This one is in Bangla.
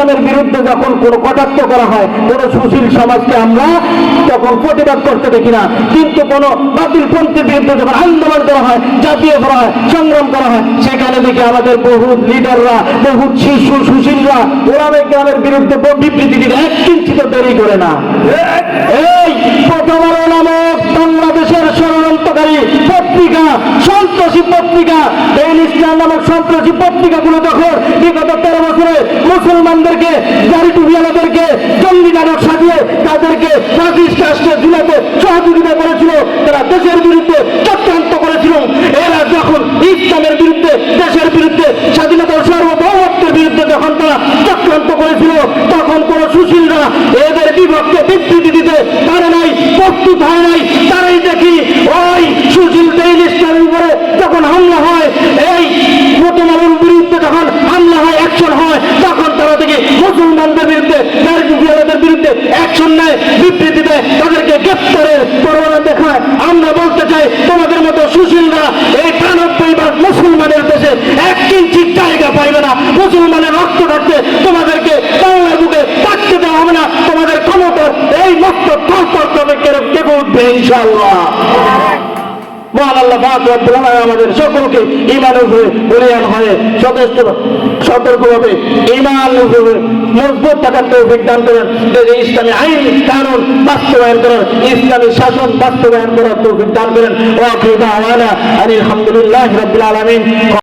ইসলামের বিরুদ্ধে যখন কোনো কটাক্ষ করা হয়, কোনো সুশীল সমাজকে আমরা তখন প্রতিবাদ করতে দেখি না, কিন্তু কোনো বাতিলপন্থীর বিরুদ্ধে যখন আন্দোলন করা হয়, জাতীয় করা হয়, সংগ্রাম করা হয়, সেখানে দেখি আমাদের বহু লিডাররা, বহু শিশু সুশীলরা ওলামায়ে কেরামের বিরুদ্ধে বিবৃতি দিতে এক কিঞ্চিত দেরি করে না। এই প্রথম আলো নামক বাংলাদেশের ষড়যন্ত্রকারী পত্রিকা, সন্ত্রাসী পত্রিকা, এই ইসলাম নামক সন্ত্রাসী পত্রিকাগুলো যখন বিগত 13 বছরে মুসলমানদেরকে, দাড়ি টুপিওয়ালাদেরকে জঙ্গি নাটক সাজিয়ে তাদেরকে ফাঁসিস্ট রাষ্ট্রে ঝুলাতে সহযোগিতা করেছিল, তারা দেশের বিরুদ্ধে চক্রান্ত করেছিল, এরা যখন ইসলামের বিরুদ্ধে, দেশের বিরুদ্ধে, স্বাধীনতার সার্বভৌমত্বের বিরুদ্ধে যখন তারা চক্রান্ত করেছিল, তখন কোন সুশীলরা এদের বিপক্ষে বিবৃতি দিতে পারে নাই, প্রস্তুত হয় নাই। তারাই দেখি ওই সুশীল ইসলামের উপরে যখন হামলা হয়, এই প্রথম আলোর বিরুদ্ধে যখন হামলা হয়, অ্যাকশন হয়, তখন তারা দেখি মুসলমানদের বিরুদ্ধে, দাড়ি টুপিওয়ালাদের বিরুদ্ধে অ্যাকশন নেয়, বিবৃতি দেয়, তাদেরকে গ্রেফতারের পরোয়ানা দেখায়। আমরা বলতে চাই, তোমাদের মতো সুশীলরা এই 93% মুসলমানের দেশে এক ইঞ্চি জায়গা পাইবে না। মুসলমানের রক্ত থাকতে তোমাদেরকে বাংলার বুকে থাকতে দেওয়া হবে না। তোমাদের ক্ষমতার এই মস্ত তর্ক কেঁপে উঠবে ইনশাআল্লাহ। মহান আল্লাহ পাক রব্বুল আলামিন আমাদের সকলকে ঈমানের উপরে বলিয়ান হয়ে যথেষ্ট সতর্কভাবে ঈমান উপরে মজবুত থাকার তৌফিক দান করেন। যে ইসলামী আইন কানুন বাস্তবায়ন করার, ইসলামী শাসন বাস্তবায়ন করার তৌফিক দান করেন। ওয়া আখিরু দাওয়ানা আলহামদুলিল্লাহি রাব্বিল আলামিন।